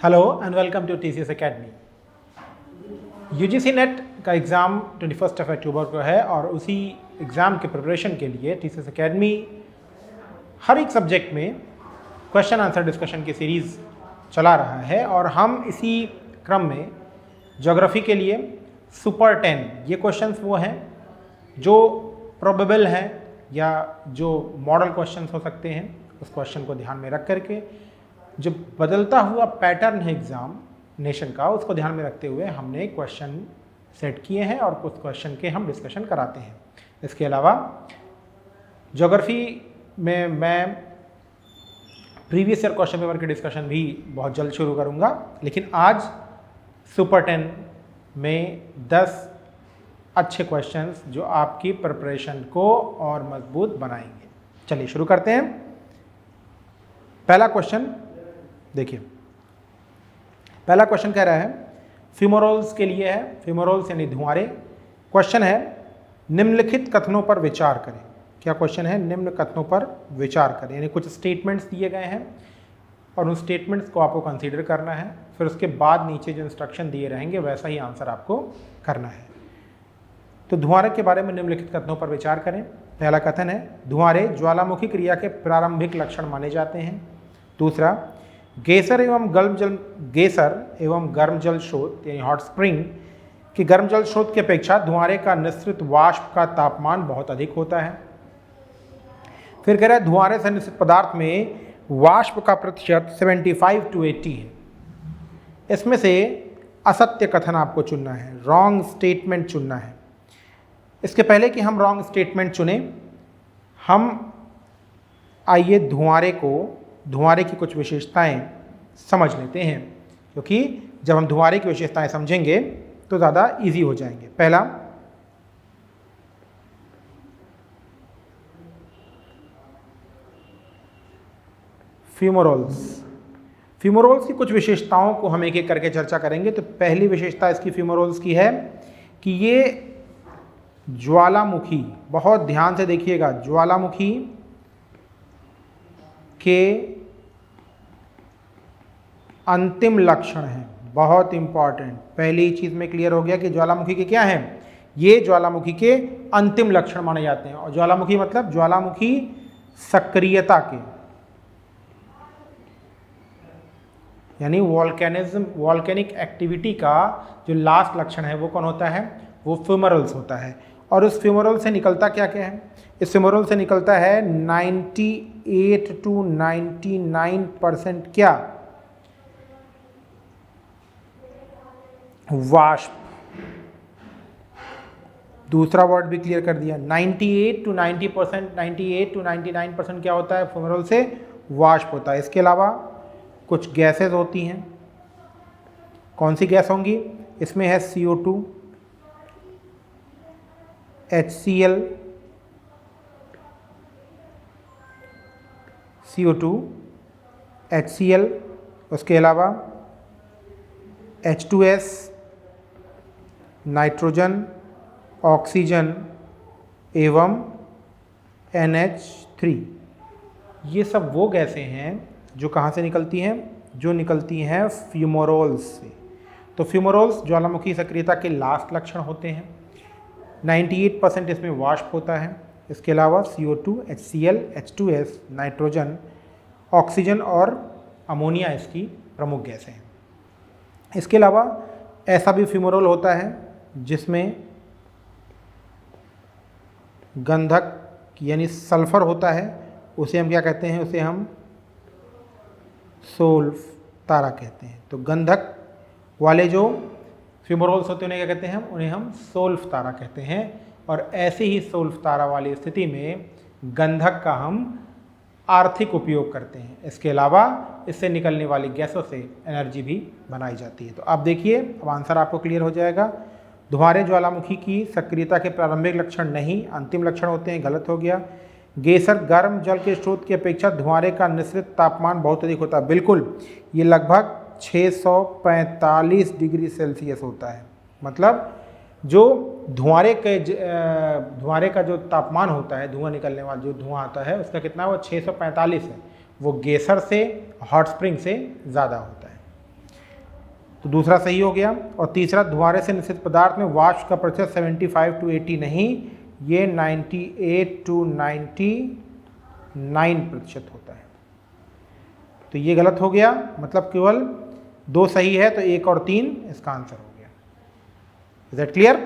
Hello and welcome to TCS Academy। UGC NET का exam 21 अक्टूबर को है और उसी एग्ज़ाम के प्रिपरेशन के लिए TCS Academy हर एक सब्जेक्ट में क्वेश्चन आंसर डिस्कशन की सीरीज़ चला रहा है और हम इसी क्रम में ज्योग्राफी के लिए सुपर 10 ये क्वेश्चंस वो हैं जो प्रोबेबल हैं या जो मॉडल क्वेश्चंस हो सकते हैं, उस क्वेश्चन को ध्यान में रख करके जो बदलता हुआ पैटर्न है एग्जामिनेशन का उसको ध्यान में रखते हुए हमने क्वेश्चन सेट किए हैं और कुछ क्वेश्चन के हम डिस्कशन कराते हैं। इसके अलावा ज्योग्राफी में मैं प्रीवियस ईयर क्वेश्चन पेपर की डिस्कशन भी बहुत जल्द शुरू करूंगा, लेकिन आज सुपर 10 में 10 अच्छे क्वेश्चंस जो आपकी प्रिपरेशन को और मजबूत बनाएंगे। चलिए शुरू करते हैं। पहला क्वेश्चन देखिए, पहला क्वेश्चन कह रहा है फ्यूमोरोल्स के लिए है। फ्यूमोरोल्स यानी धुआंरे। क्वेश्चन है निम्नलिखित कथनों पर विचार करें। क्या क्वेश्चन है? निम्न कथनों पर विचार करें, यानी कुछ स्टेटमेंट्स दिए गए हैं और उन स्टेटमेंट्स को आपको कंसीडर करना है, फिर उसके बाद नीचे जो इंस्ट्रक्शन दिए रहेंगे वैसा ही आंसर आपको करना है। तो धुआंरे के बारे में निम्नलिखित कथनों पर विचार करें। पहला कथन है धुआंरे ज्वालामुखी क्रिया के प्रारंभिक लक्षण माने जाते हैं। दूसरा, गेसर एवं गर्म जल स्रोत यानी हॉट स्प्रिंग की गर्म जल स्रोत की अपेक्षा धुआंरे का निःसृत वाष्प का तापमान बहुत अधिक होता है। फिर कह रहा है धुआंरे से निःसृत पदार्थ में वाष्प का प्रतिशत 75 to 80 है। इसमें से असत्य कथन आपको चुनना है, रॉन्ग स्टेटमेंट चुनना है। इसके पहले कि हम रॉन्ग स्टेटमेंट चुने, हम आइए धुआंरे की कुछ विशेषताएं समझ लेते हैं, क्योंकि जब हम धुआंरे की विशेषताएं समझेंगे तो ज़्यादा इजी हो जाएंगे। पहला, फ्यूमोरोल्स की कुछ विशेषताओं को हम एक एक करके चर्चा करेंगे। तो पहली विशेषता इसकी फ्यूमोरोल्स की है कि ये ज्वालामुखी, बहुत ध्यान से देखिएगा, ज्वालामुखी के अंतिम लक्षण हैं। बहुत इंपॉर्टेंट, पहली चीज में क्लियर हो गया कि ज्वालामुखी के क्या हैं, ये ज्वालामुखी के अंतिम लक्षण माने जाते हैं। और ज्वालामुखी मतलब ज्वालामुखी सक्रियता के, यानी वॉल्केनिक एक्टिविटी का जो लास्ट लक्षण है वो कौन होता है? वो फ्यूमोरोल्स होता है। और उस फ्यूमोरोल से निकलता क्या क्या है? इस फ्यूमोरोल से निकलता है 98 to 99% क्या? वाष्प। दूसरा वर्ड भी क्लियर कर दिया, 98 to 99% क्या होता है? फ्यूमोरोल से वाष्प होता है। इसके अलावा कुछ गैसेस होती हैं। कौन सी गैस होंगी? इसमें है CO2, HCl, उसके अलावा H2S, नाइट्रोजन, ऑक्सीजन एवं NH3। ये सब वो गैसें हैं जो कहाँ से निकलती हैं? जो निकलती हैं फ्यूमोरोल्स से। तो फ्यूमोरोल्स ज्वालामुखी सक्रियता के लास्ट लक्षण होते हैं। 98% इसमें वाष्प होता है। इसके अलावा CO2, HCl, H2S, nitrogen, oxygen और अमोनिया इसकी प्रमुख गैसें हैं। इसके अलावा ऐसा भी फ्यूमोरोल होता है जिसमें गंधक यानी सल्फर होता है। उसे हम क्या कहते हैं? उसे हम सोल्फ तारा कहते हैं। तो गंधक वाले जो फ्यूमोरोल्स होते हैं उन्हें क्या कहते हैं? उन्हें हम सोल्फ तारा कहते हैं। और ऐसे ही सोल्फ तारा वाली स्थिति में गंधक का हम आर्थिक उपयोग करते हैं। इसके अलावा इससे निकलने वाली गैसों से एनर्जी भी बनाई जाती है। तो आप देखिए, अब आंसर आपको क्लियर हो जाएगा। धुआंरे ज्वालामुखी की सक्रियता के प्रारंभिक लक्षण नहीं, अंतिम लक्षण होते हैं। गलत हो गया। गेसर गर्म जल के स्रोत की अपेक्षा धुआंरे का निःसृत तापमान बहुत अधिक होता है। बिल्कुल, ये लगभग 645 डिग्री सेल्सियस होता है। मतलब जो धुआंरे का जो तापमान होता है, धुआं निकलने वाला जो धुआं आता है उसका कितना, वो 645 है। वो गेसर से, हॉट स्प्रिंग से ज़्यादा होता है। तो दूसरा सही हो गया। और तीसरा, धुआंरे से निश्चित पदार्थ में वाष्प का प्रतिशत 75 to 80 नहीं, ये 98 to 99% होता है। तो ये गलत हो गया, मतलब केवल 2 सही है, तो 1 और 3 इसका आंसर हो गया। Is that clear?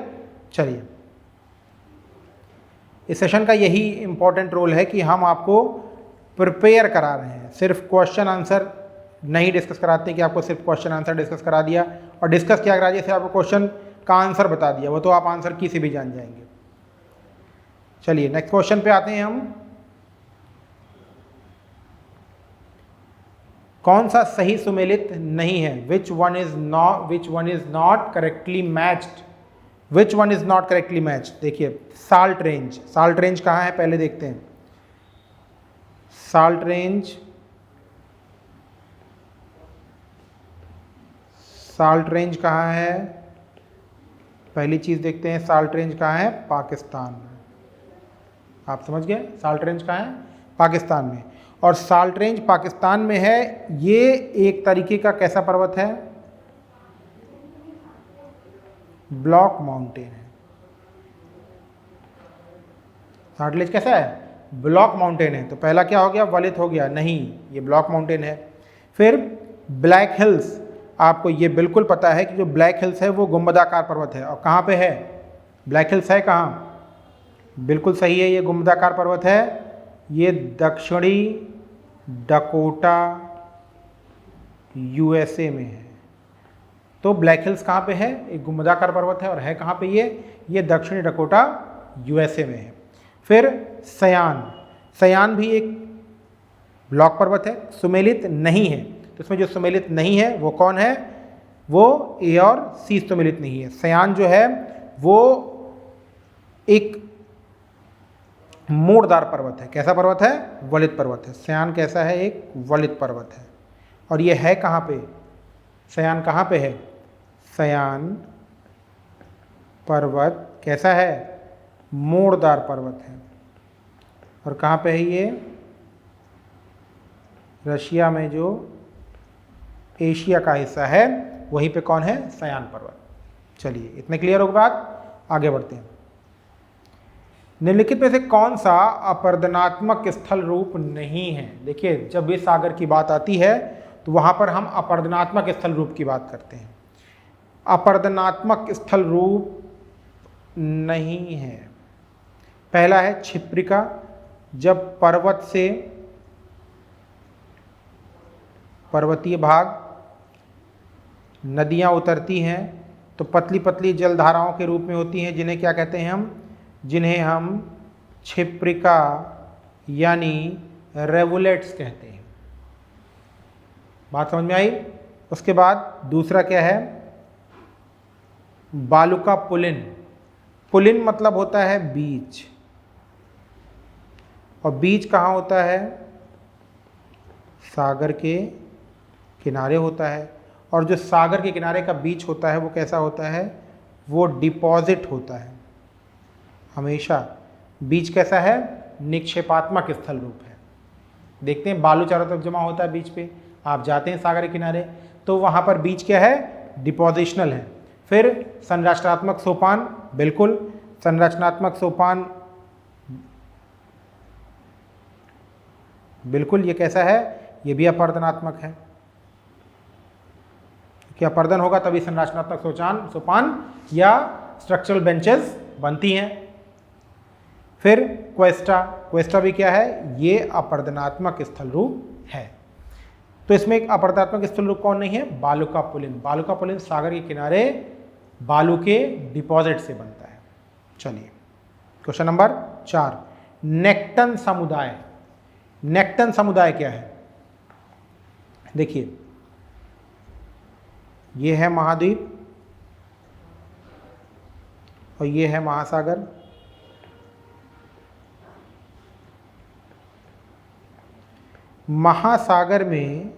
चलिए, इस सेशन का यही इंपॉर्टेंट रोल है कि हम आपको प्रिपेयर करा रहे हैं, सिर्फ क्वेश्चन आंसर नहीं डिस्कस कराते कि आपको सिर्फ क्वेश्चन आंसर डिस्कस करा दिया और डिस्कस क्या करा दिया, जैसे आपको क्वेश्चन का आंसर बता दिया, वो तो आप आंसर की से भी जान जाएंगे। चलिए नेक्स्ट क्वेश्चन पे आते हैं हम। कौन सा सही सुमेलित नहीं है? Which one is not correctly matched? Which one is not correctly matched? देखिए, साल्ट रेंज। साल्ट रेंज कहाँ है पहले देखते हैं। साल्ट रेंज, साल्ट रेंज कहाँ है? पहली चीज देखते हैं, साल्ट रेंज कहाँ है? पाकिस्तान में। आप समझ गए, साल्ट रेंज कहाँ है? पाकिस्तान में। और साल्ट रेंज पाकिस्तान में है, ये एक तरीके का कैसा पर्वत है? ब्लॉक माउंटेन है। साल्ट रेंज कैसा है? ब्लॉक माउंटेन है। तो पहला क्या हो गया? वलित हो गया, नहीं, ये ब्लॉक माउंटेन है। फिर ब्लैक हिल्स, आपको ये बिल्कुल पता है कि जो ब्लैक हिल्स है वो गुंबदाकार पर्वत है। और कहाँ पे है ब्लैक हिल्स? है कहाँ? बिल्कुल सही है, ये गुंबदाकार पर्वत है। ये दक्षिणी डकोटा यूएसए में है। तो ब्लैक हिल्स कहाँ पे है? एक गुंबदाकार पर्वत है। और है कहाँ पे ये दक्षिणी डकोटा यूएसए में है। फिर सयान, सयान भी एक ब्लॉक पर्वत है, सुमेलित नहीं है। तो इसमें जो सुमेलित नहीं है वो कौन है? वो ए और सी सुमेलित नहीं है। सयान जो है वो एक मोड़दार पर्वत है। कैसा पर्वत है? वलित पर्वत है। सयान कैसा है? एक वलित पर्वत है। और ये है कहाँ पे? सयान कहाँ पे है? सयान पर्वत कैसा है? मोड़दार पर्वत है। और कहाँ पे है ये? रशिया में जो एशिया का हिस्सा है वहीं पे कौन है? सयान पर्वत। चलिए, इतने क्लियर हो बात, आगे बढ़ते हैं। निम्नलिखित में से कौन सा अपर्दनात्मक स्थल रूप नहीं है? देखिए, जब भी सागर की बात आती है तो वहां पर हम अपर्दनात्मक स्थल रूप की बात करते हैं। अपर्दनात्मक स्थल रूप नहीं है। पहला है क्षिप्रिका, जब पर्वत से पर्वतीय भाग नदियां उतरती हैं तो पतली पतली जलधाराओं के रूप में होती हैं, जिन्हें क्या कहते हैं हम? जिन्हें हम क्षिप्रिका यानी रेवुलेट्स कहते हैं। बात समझ में आई? उसके बाद दूसरा क्या है? बालुका पुलिन। पुलिन मतलब होता है बीच, और बीच कहाँ होता है? सागर के किनारे होता है। और जो सागर के किनारे का बीच होता है वो कैसा होता है? वो डिपॉजिट होता है। हमेशा बीच कैसा है? निक्षेपात्मक स्थल रूप है। देखते हैं, बालू चारों तरफ जमा होता है बीच पे, आप जाते हैं सागर के किनारे तो वहाँ पर बीच क्या है? डिपोजिशनल है। फिर संरचनात्मक सोपान, बिल्कुल संरचनात्मक सोपान, बिल्कुल ये कैसा है? ये भी अपर्दनात्मक है। क्या अपर्दन होगा तभी संरचनात्मक सोपान या स्ट्रक्चरल बेंचेस बनती हैं। फिर क्वेस्टा, क्वेस्टा भी क्या है? ये अपर्दनात्मक स्थल रूप है। तो इसमें एक अपर्दनात्मक स्थल रूप कौन नहीं है? बालुका पुलिन। बालुका पुलिन सागर के किनारे बालू के डिपॉजिट से बनता है। चलिए, क्वेश्चन नंबर 4, नेक्टन समुदाय। नेक्टन समुदाय क्या है? देखिए, ये है महाद्वीप और ये है महासागर। महासागर में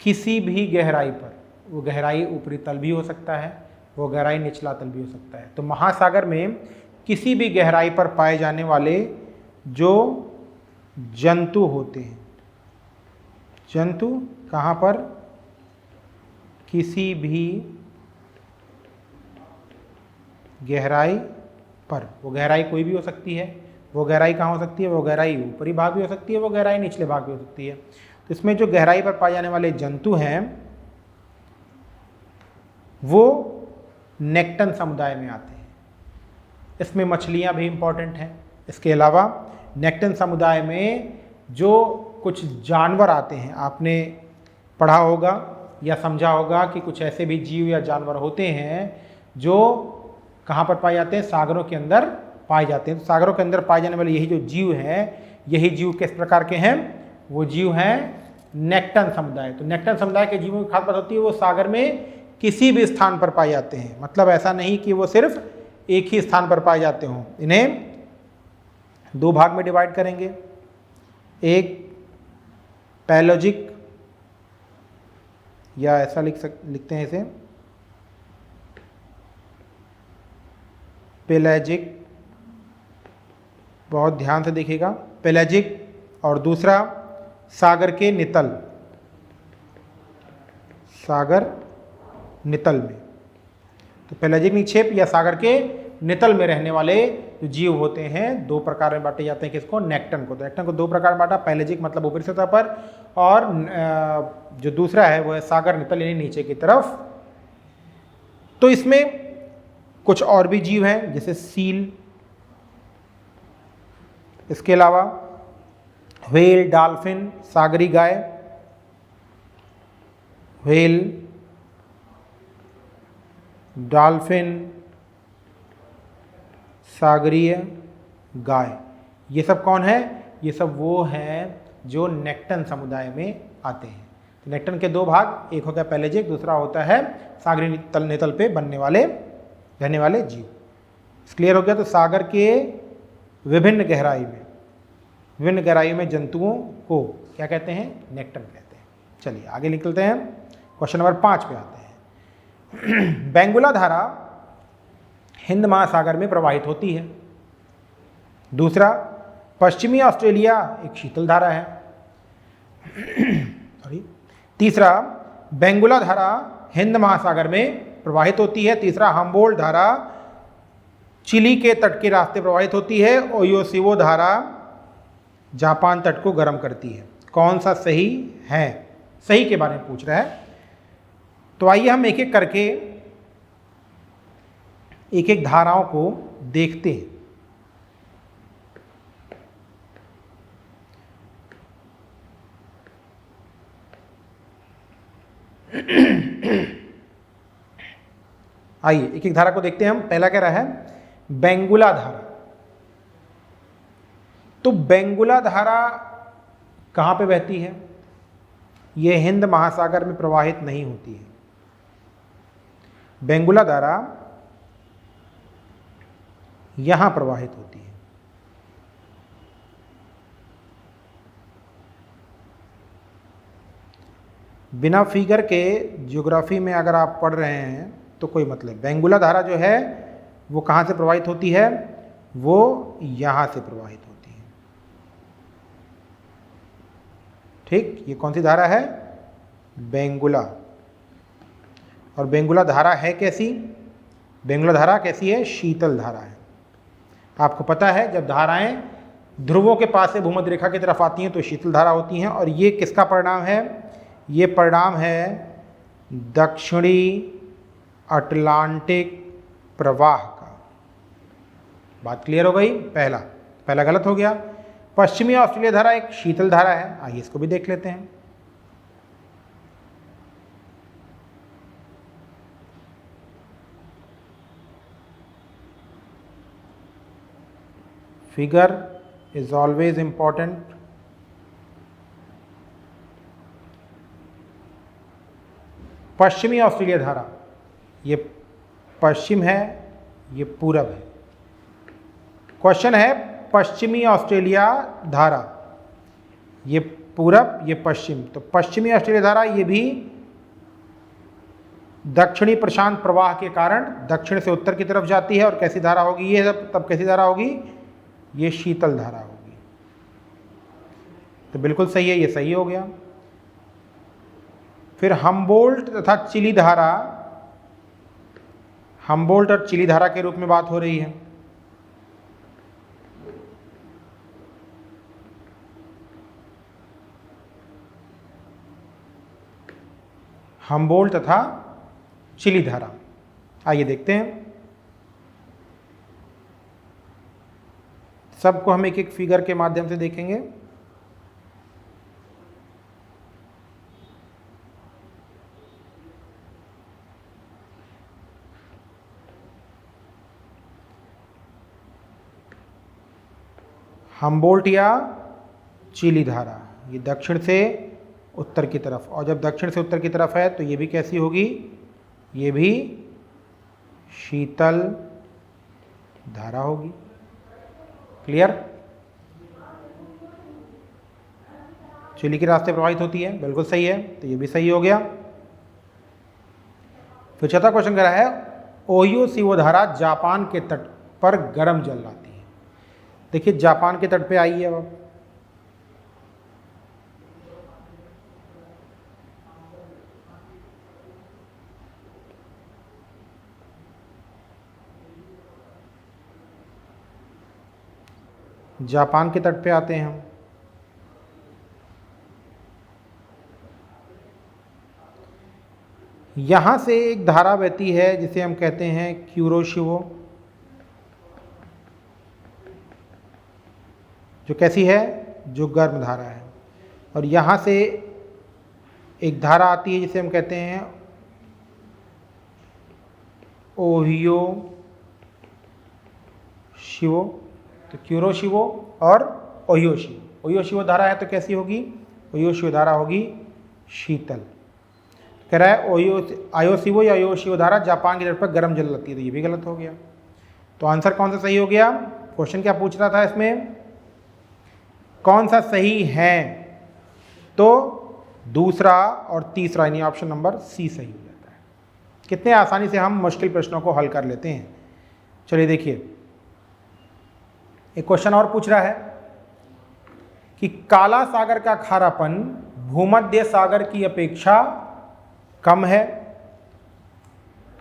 किसी भी गहराई पर, वो गहराई ऊपरी तल भी हो सकता है, वो गहराई निचला तल भी हो सकता है। तो महासागर में किसी भी गहराई पर पाए जाने वाले जो जंतु होते हैं, जंतु कहाँ पर? किसी भी गहराई पर, वो गहराई कोई भी हो सकती है, वो गहराई कहाँ हो सकती है, वो गहराई ऊपरी भाग भी हो सकती है, वो गहराई निचले भाग भी हो सकती है। तो इसमें जो गहराई पर पाए जाने वाले जंतु हैं वो नेक्टन समुदाय में आते हैं। इसमें मछलियाँ भी इम्पॉर्टेंट हैं। इसके अलावा नेक्टन समुदाय में जो कुछ जानवर आते हैं, आपने पढ़ा होगा या समझा होगा कि कुछ ऐसे भी जीव या जानवर होते हैं जो कहाँ पर पाए जाते हैं, सागरों के अंदर पाए जाते हैं। तो सागरों के अंदर पाए जाने वाले यही जो जीव हैं, यही जीव किस प्रकार के हैं, वो जीव हैं नेक्टन समुदाय। तो नेक्टन समुदाय के जीवों की खास बात होती है वो सागर में किसी भी स्थान पर पाए जाते हैं। मतलब ऐसा नहीं कि वो सिर्फ एक ही स्थान पर पाए जाते हों। इन्हें दो भाग में डिवाइड करेंगे, एक पैलोजिक, या ऐसा लिखते हैं इसे पेलैजिक, बहुत ध्यान से देखिएगा, पेलैजिक, और दूसरा सागर के नितल, सागर नितल में। तो पेलैजिक निक्षेप या सागर के नितल में रहने वाले जो जीव होते हैं दो प्रकार में बांटे जाते हैं। किसको, नेक्टन को। तो नेक्टन को दो प्रकार में बांटा, पैलेजिक मतलब ऊपरी सतह पर, और जो दूसरा है वो है सागर नितल यानी नीचे की तरफ। तो इसमें कुछ और भी जीव हैं जैसे सील, इसके अलावा व्हेल, डॉल्फिन, सागरी गाय, व्हेल, डॉल्फिन, सागरीय गाय, ये सब कौन है, ये सब वो हैं जो नेक्टन समुदाय में आते हैं। तो नेक्टन के दो भाग, एक होता है पैलेजिक, दूसरा होता है सागरी नितल पे बनने वाले रहने वाले जीव। क्लियर हो गया। तो सागर के विभिन्न गहराई में जंतुओं को क्या कहते हैं, नेक्टन कहते हैं। चलिए आगे निकलते हैं, क्वेश्चन नंबर 5 पे आते हैं। बेंगुला धारा हिंद महासागर में प्रवाहित होती है। दूसरा, पश्चिमी ऑस्ट्रेलिया एक शीतल धारा है। सॉरी, तीसरा, बेंगुला धारा हिंद महासागर में प्रवाहित होती है। तीसरा, हम्बोल्ट धारा चिली के तट के रास्ते प्रवाहित होती है। ओयोसिवो धारा जापान तट को गर्म करती है। कौन सा सही है, सही के बारे में पूछ रहा है। तो आइए हम एक एक करके एक एक धाराओं को देखते हैं। आइए एक एक धारा को देखते हैं हम। पहला कह रहा है बेंगुला धारा। तो बेंगुला धारा कहाँ पे बहती है, यह हिंद महासागर में प्रवाहित नहीं होती है। बेंगुला धारा यहां प्रवाहित होती है। बिना फिगर के ज्योग्राफी में अगर आप पढ़ रहे हैं तो कोई मतलब। बेंगुला धारा जो है वो कहाँ से प्रवाहित होती है, वो यहाँ से प्रवाहित होती है। ठीक, ये कौन सी धारा है, बेंगुला। और बेंगुला धारा है कैसी, बेंगुला धारा कैसी है, शीतल धारा है। आपको पता है जब धाराएं ध्रुवों के पास से भूमध्य रेखा की तरफ आती हैं तो शीतल धारा होती हैं। और ये किसका परिणाम है, ये परिणाम है दक्षिणी अटलांटिक प्रवाह का। बात क्लियर हो गई। पहला गलत हो गया। पश्चिमी ऑस्ट्रेलिया धारा एक शीतल धारा है। आइए इसको भी देख लेते हैं। Figure is always important. पश्चिमी ऑस्ट्रेलिया धारा, ये पश्चिम है, ये पूरब है। क्वेश्चन है पश्चिमी ऑस्ट्रेलिया धारा, ये पूरब, ये पश्चिम। तो पश्चिमी ऑस्ट्रेलिया धारा ये भी दक्षिणी प्रशांत प्रवाह के कारण दक्षिण से उत्तर की तरफ जाती है। और कैसी धारा होगी ये, तब कैसी धारा होगी, ये शीतल धारा होगी। तो बिल्कुल सही है, ये सही हो गया। फिर हम्बोल्ट तथा चिली धारा, हम्बोल्ट और चिली धारा के रूप में बात हो रही है। हम्बोल्ट तथा चिली धारा, आइए देखते हैं। सबको हम एक एक फिगर के माध्यम से देखेंगे। हम्बोल्ट या चिली धारा, ये दक्षिण से उत्तर की तरफ, और जब दक्षिण से उत्तर की तरफ है तो ये भी कैसी होगी, ये भी शीतल धारा होगी। क्लियर? चिली के रास्ते प्रवाहित होती है, बिल्कुल सही है, तो ये भी सही हो गया। फिर चौथा क्वेश्चन कह रहा है ओहियो सीवो धारा जापान के तट पर गर्म जल लाती है। देखिए जापान के तट पे आई है अब। जापान के तट पे आते हैं हम। यहां से एक धारा बहती है जिसे हम कहते हैं क्यूरोशिवो, जो कैसी है, जो गर्म धारा है। और यहां से एक धारा आती है जिसे हम कहते हैं ओहियो शिवो, तो क्यूरोशिवो और ओहियोशिवो। ओहियोशिवो धारा है तो कैसी होगी, ओहियोशिवो धारा होगी शीतल। कह रहा है आयोशिवो या ओहियोशिवो धारा जापान के तट पर गर्म जल लगती है, तो ये भी गलत हो गया। तो आंसर कौन सा सही हो गया? क्वेश्चन क्या पूछ रहा था इसमें, कौन सा सही है? तो दूसरा और तीसरा, यानी ऑप्शन नंबर सी सही हो जाता है। कितने आसानी से हम मुश्किल प्रश्नों को हल कर लेते हैं। चलिए देखिए, एक क्वेश्चन और पूछ रहा है कि काला सागर का खारापन भूमध्य सागर की अपेक्षा कम है।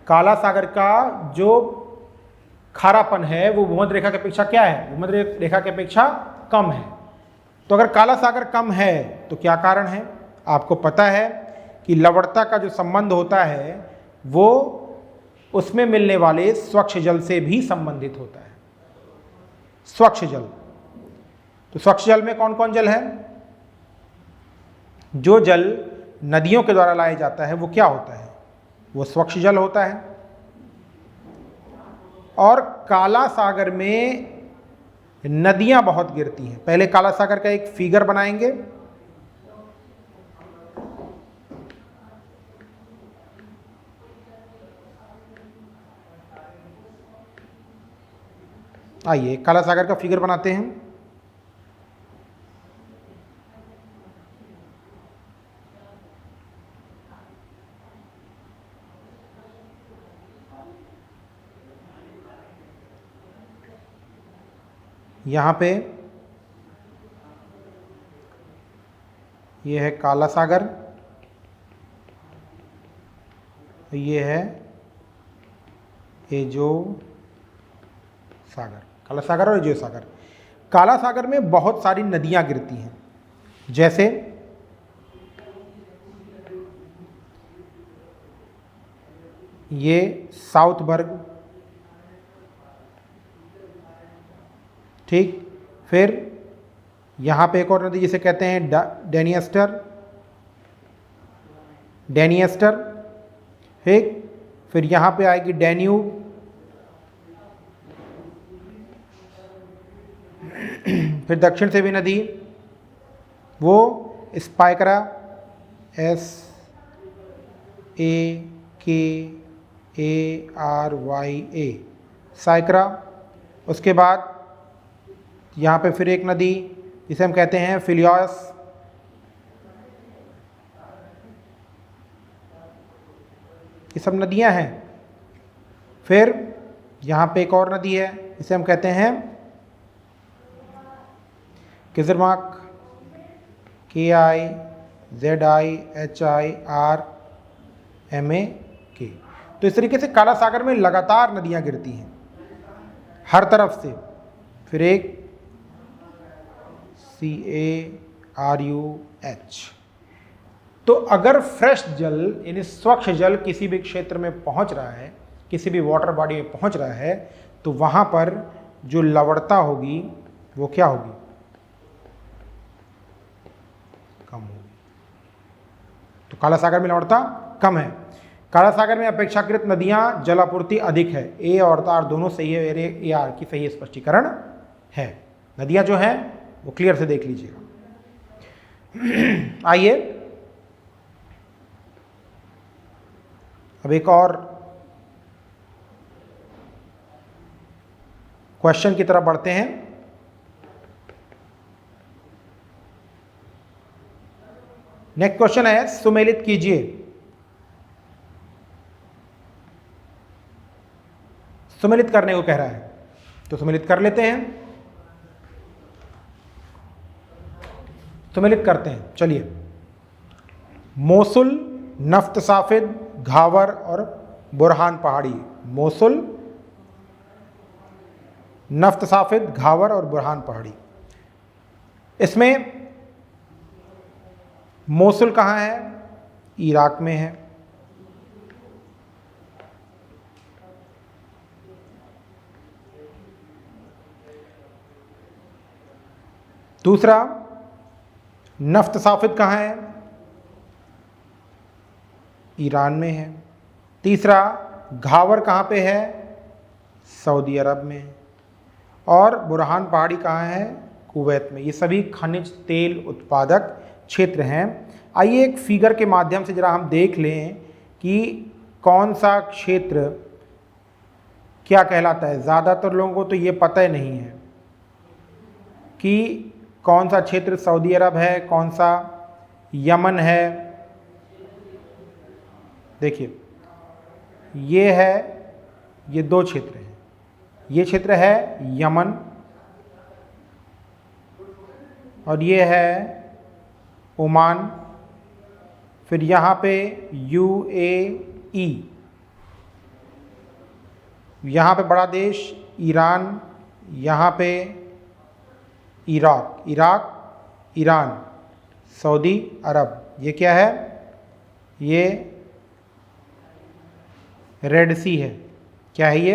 काला सागर का जो खारापन है वो भूमध्य रेखा की अपेक्षा क्या है, भूमध्य रेखा की अपेक्षा कम है। तो अगर काला सागर कम है तो क्या कारण है? आपको पता है कि लवणता का जो संबंध होता है वो उसमें मिलने वाले स्वच्छ जल से भी संबंधित होता है। स्वच्छ जल, तो स्वच्छ जल में कौन कौन जल है? जो जल नदियों के द्वारा लाया जाता है वो क्या होता है, वो स्वच्छ जल होता है। और काला सागर में नदियां बहुत गिरती हैं। पहले काला सागर का एक फिगर बनाएंगे। आइए काला सागर का फिगर बनाते हैं। यहाँ पे ये है काला सागर, ये है एजो सागर, काला सागर और एजो सागर। काला सागर में बहुत सारी नदियां गिरती हैं, जैसे ये साउथबर्ग, ठीक। फिर यहाँ पे एक और नदी जिसे कहते हैं डेनिएस्टर, डेनिएस्टर, ठीक। फिर यहाँ पे आएगी डैन्यूब, फिर दक्षिण से भी नदी वो स्पाइकरा, SAKARYA, साइकरा। उसके बाद यहाँ पे फिर एक नदी जिसे हम कहते हैं फिलियोस, ये सब नदियाँ हैं। फिर यहाँ पे एक और नदी है जिसे हम कहते हैं किजरमार्क, KIZRMARK, ZIHIRMAK। तो इस तरीके से काला सागर में लगातार नदियां गिरती हैं हर तरफ से। फिर एक CARUH। तो अगर फ्रेश जल यानी स्वच्छ जल किसी भी क्षेत्र में पहुंच रहा है, किसी भी वाटर बॉडी में पहुंच रहा है, तो वहां पर जो लवणता होगी वो क्या होगी? कम होगी। तो काला सागर में लवणता कम है। काला सागर में अपेक्षाकृत नदियां जलापूर्ति अधिक है। ए और आर दोनों सही है, ए आर की सही स्पष्टीकरण है। नदियां जो हैं वो क्लियर से देख लीजिएगा। आइए अब एक और क्वेश्चन की तरफ बढ़ते हैं। नेक्स्ट क्वेश्चन है, सुमेलित कीजिए। सुमेलित करने को कह रहा है, तो सुमेलित कर लेते हैं। सुमेलित करते हैं, चलिए। मोसुल, नफ्त साफिद, घावर और बुरहान पहाड़ी। मोसुल, नफ्त साफिद, घावर और बुरहान पहाड़ी। इसमें मोसुल कहाँ है? इराक में है। दूसरा, नफ्त साफिद कहाँ है? ईरान में है। तीसरा, घावर कहाँ पे है? सऊदी अरब में। और बुरहान पहाड़ी कहाँ है? कुवैत में। ये सभी खनिज तेल उत्पादक क्षेत्र हैं। आइए एक फिगर के माध्यम से जरा हम देख लें कि कौन सा क्षेत्र क्या कहलाता है। ज़्यादातर लोगों को तो ये पता ही नहीं है कि कौन सा क्षेत्र सऊदी अरब है, कौन सा यमन है। देखिए ये है, ये दो क्षेत्र हैं। ये क्षेत्र है यमन और ये है ओमान। फिर यहाँ पे UAE, यहाँ पे बड़ा देश ईरान, यहाँ पे इराक, ईरान, सऊदी अरब। ये क्या है? ये रेड सी है। क्या है ये?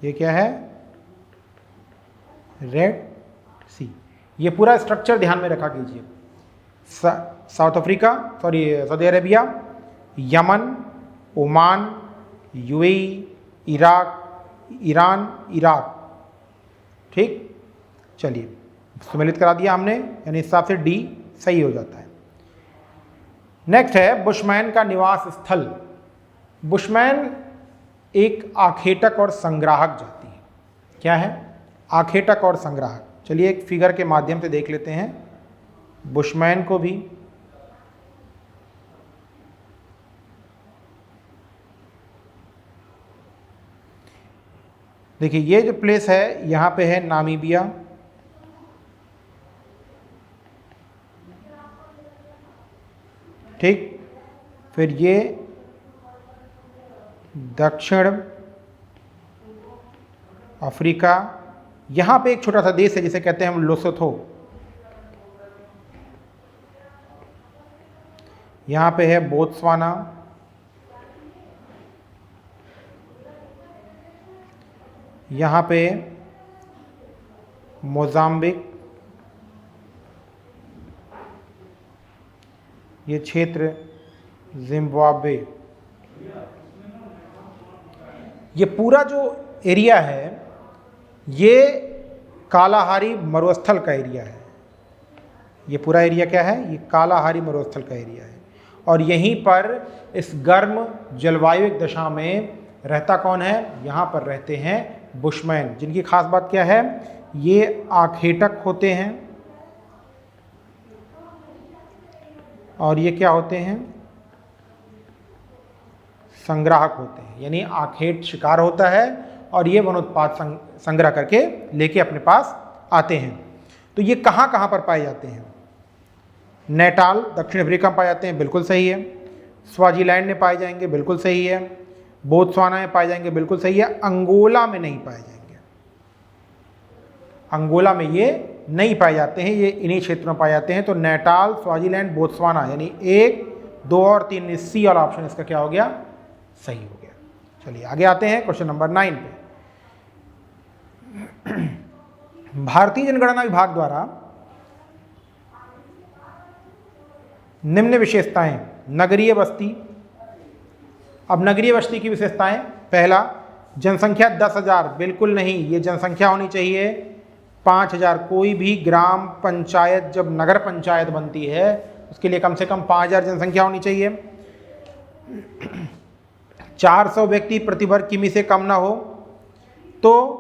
ये क्या है? रेड सी। ये पूरा स्ट्रक्चर ध्यान में रखा कीजिए। South Africa, Saudi Arabia, Yemen, Oman, UAE, Iraq, Iran, Iraq. ठीक, चलिए सुमेलित करा दिया हमने, यानी इस हिसाब से डी सही हो जाता है। नेक्स्ट है बुशमैन का निवास स्थल। बुशमैन एक आखेटक और संग्राहक जाति है। क्या है? आखेटक और संग्राहक। चलिए एक फिगर के माध्यम से देख लेते हैं बुशमैन को भी। देखिए ये जो प्लेस है यहाँ पे है नामीबिया, ठीक। फिर ये दक्षिण अफ्रीका। यहाँ पे एक छोटा सा देश है जिसे कहते हैं हम लोसोथो। यहाँ पे है बोत्सवाना। यहाँ पे मोजाम्बिक। ये क्षेत्र जिम्बाब्वे। ये पूरा जो एरिया है ये कालाहारी मरुस्थल का एरिया है। ये पूरा एरिया क्या है? ये कालाहारी मरुस्थल का एरिया है। और यहीं पर इस गर्म जलवायु दशा में रहता कौन है? यहाँ पर रहते हैं बुशमैन, जिनकी खास बात क्या है? ये आखेटक होते हैं और ये क्या होते हैं? संग्राहक होते हैं। यानी आखेट शिकार होता है और ये वनोत्पाद संग्रह करके लेके अपने पास आते हैं। तो ये कहाँ कहाँ पर पाए जाते हैं? नेटाल दक्षिण अफ्रीका में पाए जाते हैं, बिल्कुल सही है। स्वाजीलैंड में पाए जाएंगे, बिल्कुल सही है। बोत्सवाना में पाए जाएंगे, बिल्कुल सही है। अंगोला में नहीं पाए जाएंगे, अंगोला में ये नहीं पाए जाते हैं, ये इन्हीं क्षेत्रों में पाए जाते हैं। तो नेटाल, स्वाजीलैंड, बोत्सवाना, यानी 1, 2 और 3, सी वाला ऑप्शन इसका क्या हो गया? सही हो गया। चलिए आगे आते हैं क्वेश्चन नंबर 9 पे। भारतीय जनगणना विभाग द्वारा निम्न विशेषताएं नगरीय बस्ती। अब नगरीय बस्ती की विशेषताएं, पहला जनसंख्या 10,000, बिल्कुल नहीं, ये जनसंख्या होनी चाहिए 5,000। कोई भी ग्राम पंचायत जब नगर पंचायत बनती है उसके लिए कम से कम 5,000 जनसंख्या होनी चाहिए। 400 व्यक्ति प्रति वर्ग किमी से कम ना हो। तो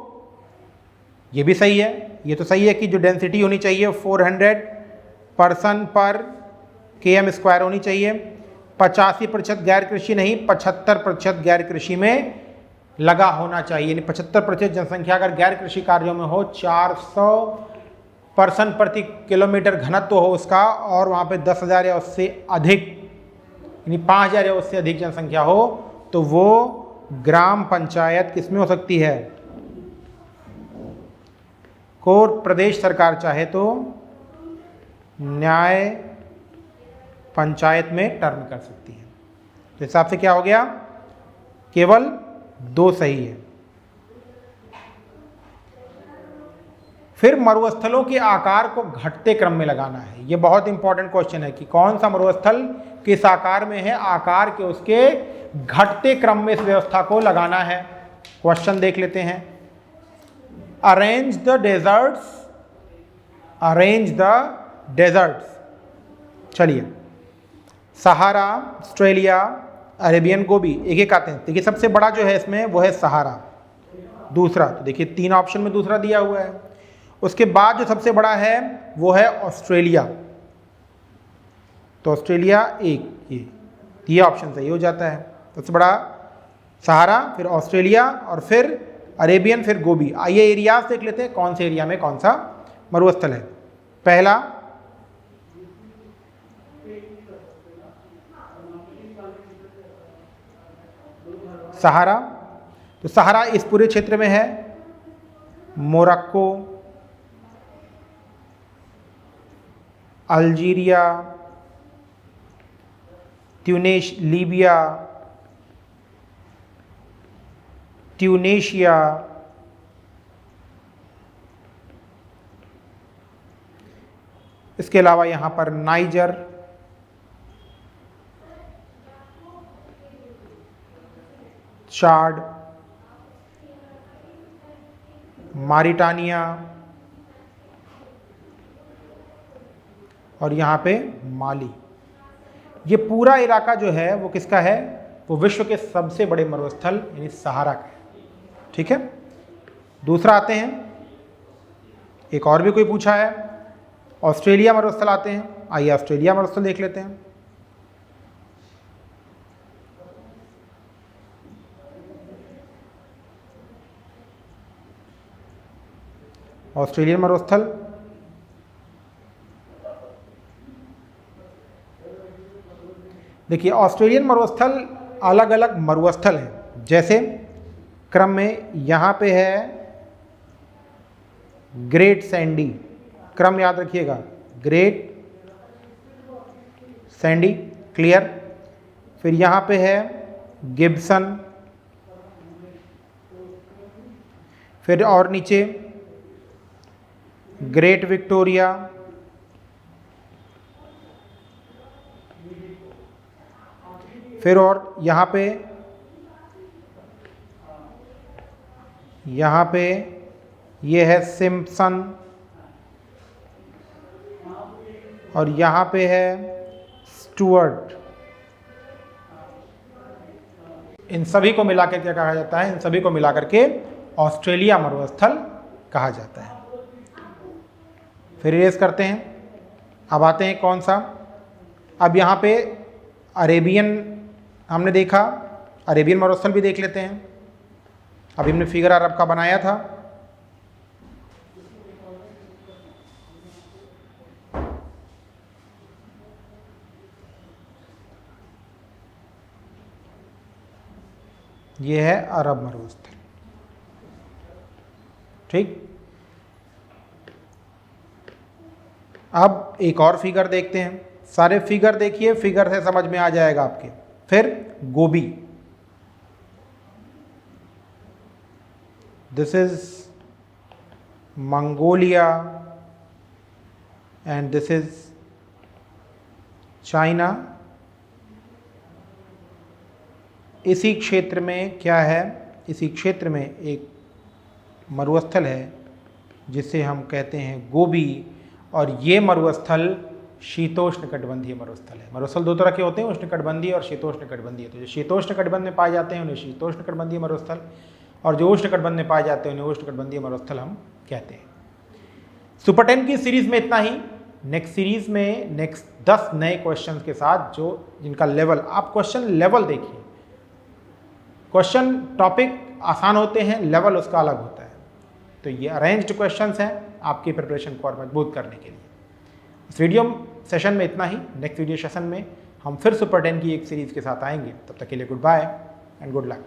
ये भी सही है, ये तो सही है कि जो डेंसिटी होनी चाहिए 400 पर्सन पर km² होनी चाहिए। 85% गैर कृषि नहीं, 75% गैर कृषि में लगा होना चाहिए, यानी 75% जनसंख्या अगर गैर कृषि कार्यों में हो, 400 पर्सन प्रति किलोमीटर घनत्व हो उसका, और वहाँ पे 10,000 या उससे अधिक, यानी 5,000 या उससे अधिक जनसंख्या हो, तो वो ग्राम पंचायत किसमें हो सकती है? कोर्ट प्रदेश सरकार चाहे तो न्याय पंचायत में टर्न कर सकती है। तो हिसाब से क्या हो गया? केवल 2 सही है। फिर मरुस्थलों के आकार को घटते क्रम में लगाना है। ये बहुत इंपॉर्टेंट क्वेश्चन है कि कौन सा मरुस्थल किस आकार में है, आकार के उसके घटते क्रम में इस व्यवस्था को लगाना है। क्वेश्चन देख लेते हैं। Arrange the deserts. चलिए, सहारा, ऑस्ट्रेलिया, अरेबियन गोबी, एक एक आते हैं। देखिए सबसे बड़ा जो है इसमें वो है सहारा, दूसरा, तो देखिए 3 ऑप्शन में दूसरा दिया हुआ है। उसके बाद जो सबसे बड़ा है वो है ऑस्ट्रेलिया, तो ऑस्ट्रेलिया 1, ये ऑप्शन सही हो जाता है। सबसे बड़ा सहारा, फिर ऑस्ट्रेलिया और फिर अरेबियन, फिर गोबी। आइए एरियाज देख लेते हैं, कौन से एरिया में कौन सा मरुस्थल है। पहला सहारा, तो सहारा इस पूरे क्षेत्र में है। मोरक्को, अल्जीरिया, लीबिया, ट्यूनेशिया, इसके अलावा यहाँ पर नाइजर, चाड, मारिटानिया और यहाँ पे माली। ये पूरा इलाका जो है वो किसका है? वो विश्व के सबसे बड़े मरुस्थल यानी सहारा का है। ठीक है, दूसरा आते हैं, एक और भी कोई पूछा है, ऑस्ट्रेलिया मरुस्थल आते हैं। आइए ऑस्ट्रेलिया मरुस्थल देख लेते हैं। ऑस्ट्रेलियन मरुस्थल, देखिए ऑस्ट्रेलियन मरुस्थल अलग अलग मरुस्थल हैं। जैसे क्रम में यहाँ पे है ग्रेट सैंडी, क्रम याद रखिएगा, ग्रेट सैंडी, क्लियर। फिर यहाँ पे है गिब्सन, फिर और नीचे ग्रेट विक्टोरिया, फिर और यहाँ पे ये है सिम्पसन, और यहाँ पे है स्टुअर्ट। इन सभी को मिलाकर क्या कहा जाता है? इन सभी को मिलाकर के ऑस्ट्रेलिया मरुस्थल कहा जाता है। फिर इरेज करते हैं। अब आते हैं कौन सा? अब यहाँ पे अरेबियन हमने देखा, अरेबियन मरुस्थल भी देख लेते हैं। अभी हमने फिगर अरब का बनाया था, ये है अरब मरुस्थल। ठीक, अब एक और फिगर देखते हैं। सारे फिगर देखिए, फिगर से समझ में आ जाएगा आपके। फिर Gobi, this is Mongolia and this is China. इसी क्षेत्र में क्या है, इसी क्षेत्र में एक मरुस्थल है जिसे हम कहते हैं गोबी, और ये मरुस्थल शीतोष्णकटिबंधीय मरुस्थल है। मरुस्थल दो तरह के होते हैं, उष्णकटिबंधीय और शीतोष्णकटिबंधीय। तो जो शीतोष्णकटिबंध में पाए जाते हैं उन्हें शीतोष्णकटिबंधीय मरुस्थल, और जो उष्णकटिबंध में पाए जाते हैं उन्हें उष्णकटिबंधीय मरुस्थल हम कहते हैं। सुपर 10 की सीरीज में इतना ही। नेक्स्ट सीरीज में नेक्स्ट 10 नए क्वेश्चन के साथ, जो जिनका लेवल, आप क्वेश्चन लेवल देखिए, क्वेश्चन टॉपिक आसान होते हैं, लेवल उसका अलग होता है। तो ये अरेंज्ड क्वेश्चंस हैं आपकी प्रिपरेशन को और मजबूत करने के लिए। इस वीडियो सेशन में इतना ही। नेक्स्ट वीडियो सेशन में हम फिर सुपर 10 की एक सीरीज के साथ आएंगे। तब तक के लिए good bye and good luck.